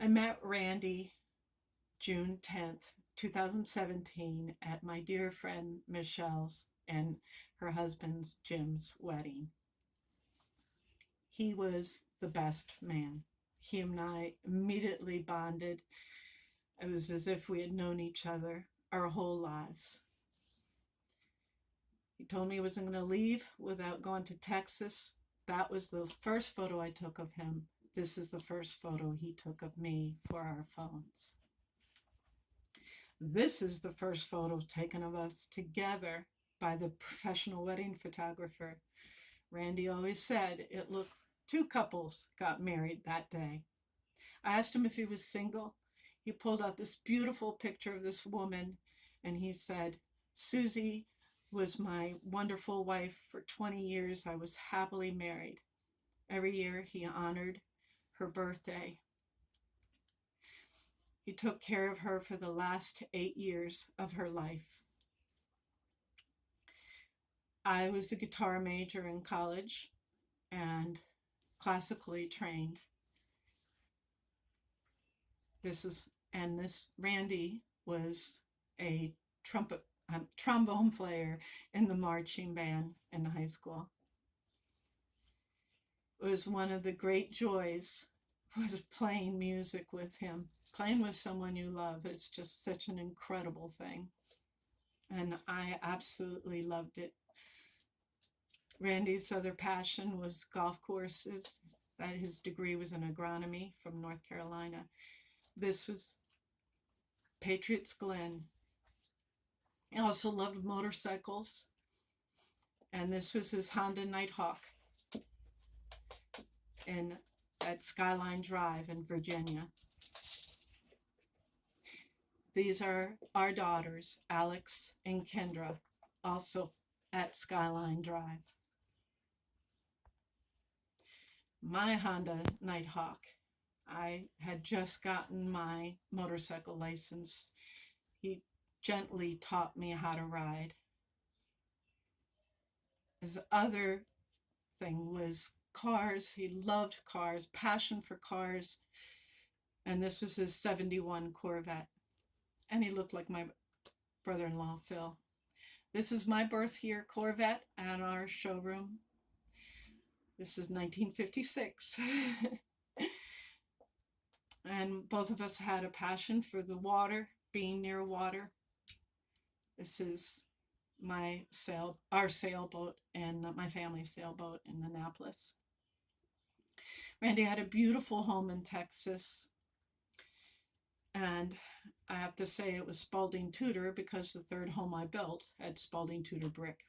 I met Randy June 10th, 2017 at my dear friend Michelle's and her husband's Jim's wedding. He was the best man. He and I immediately bonded. It was as if we had known each other our whole lives. He told me he wasn't going to leave without going to Texas. That was the first photo I took of him. This is the first photo he took of me for our phones. This is the first photo taken of us together by the professional wedding photographer. Randy always said it looked two couples got married that day. I asked him if he was single. He pulled out this beautiful picture of this woman and he said, Susie was my wonderful wife for 20 years. I was happily married. Every year he honored her birthday. He took care of her for the last 8 years of her life. I was a guitar major in college and classically trained. This Randy was a trombone player in the marching band in high school. It was one of the great joys was playing music with him. Playing with someone you love is just such an incredible thing. And I absolutely loved it. Randy's other passion was golf courses. His degree was in agronomy from North Carolina. This was Patriots Glen. He also loved motorcycles. And this was his Honda Nighthawk at Skyline Drive in Virginia. These are our daughters, Alex and Kendra, also at Skyline Drive. My Honda Nighthawk, I had just gotten my motorcycle license. He gently taught me how to ride. His other thing was cars. He loved cars, passion for cars. And this was his 71 Corvette. And he looked like my brother-in-law, Phil. This is my birth year Corvette at our showroom. This is 1956. And both of us had a passion for the water, being near water. This is our sailboat and my family's sailboat in Annapolis. Randy had a beautiful home in Texas. And I have to say it was Spalding Tudor because the third home I built had Spalding Tudor brick.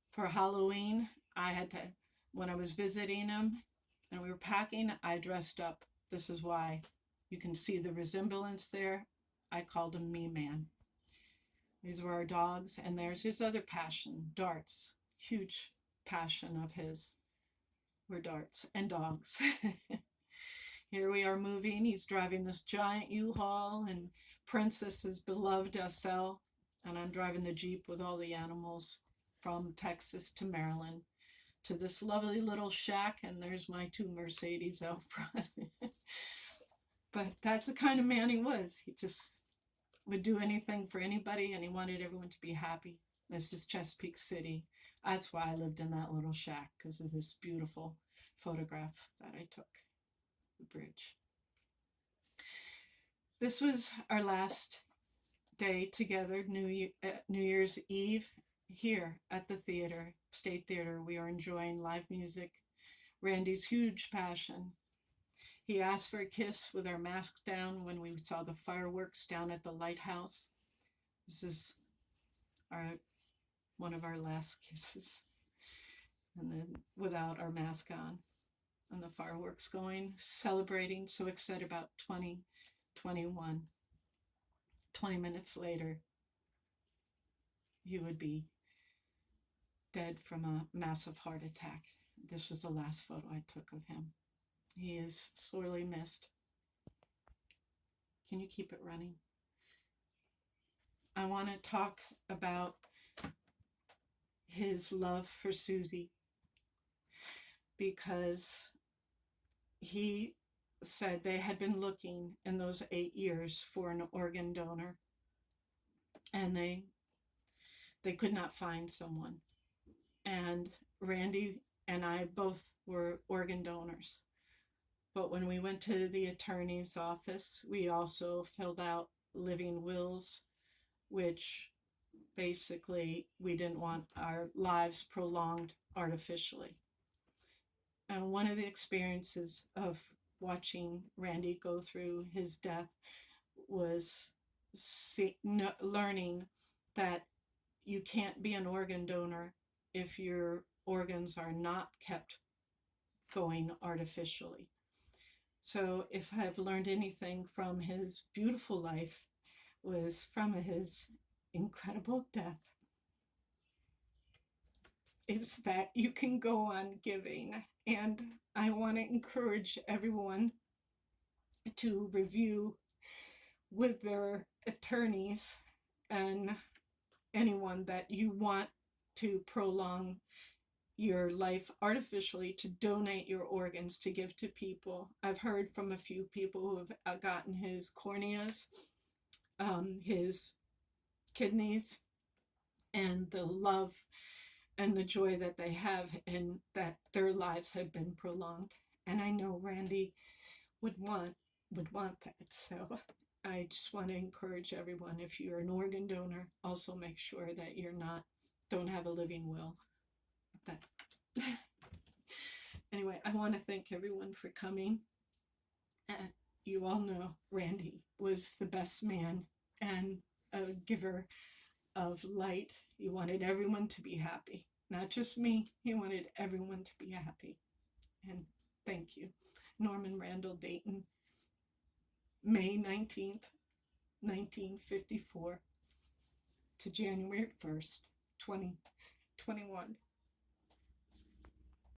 For Halloween, when I was visiting him and we were packing, I dressed up. This is why you can see the resemblance there. I called him Me Man. These were our dogs, and there's his other passion, darts. Huge passion of his were darts and dogs. Here we are moving. He's driving this giant U-Haul and Princess's beloved SL, and I'm driving the Jeep with all the animals from Texas to Maryland to this lovely little shack, and there's my two Mercedes out front. But that's the kind of man he was. He just would do anything for anybody, and he wanted everyone to be happy. This is Chesapeake City. That's why I lived in that little shack, because of this beautiful photograph that I took, the bridge. This was our last day together, New Year's Eve, here at the theater, State Theater. We are enjoying live music. Randy's huge passion. He asked for a kiss with our mask down when we saw the fireworks down at the lighthouse. This is one of our last kisses. And then without our mask on and the fireworks going, celebrating, so excited about 2021. 20 minutes later, he would be dead from a massive heart attack. This was the last photo I took of him. He is sorely missed. Can you keep it running? I want to talk about his love for Susie, because he said they had been looking in those 8 years for an organ donor, and they could not find someone. And Randy and I both were organ donors. But when we went to the attorney's office, we also filled out living wills, which basically we didn't want our lives prolonged artificially. And one of the experiences of watching Randy go through his death was learning that you can't be an organ donor if your organs are not kept going artificially. So if I've learned anything from his beautiful life, was from his incredible death, is that you can go on giving. And I want to encourage everyone to review with their attorneys and anyone that you want to prolong your life artificially, to donate your organs to give to people. I've heard from a few people who have gotten his corneas, his kidneys, and the love and the joy that they have, and that their lives have been prolonged. And I know Randy would want that. So I just want to encourage everyone, if you're an organ donor, also make sure that don't have a living will. That anyway, I want to thank everyone for coming. And you all know Randy was the best man and a giver of light. He wanted everyone to be happy, not just me. He wanted everyone to be happy. And thank you. Norman Randall Dayton, May 19th, 1954 to January 1st, 2021.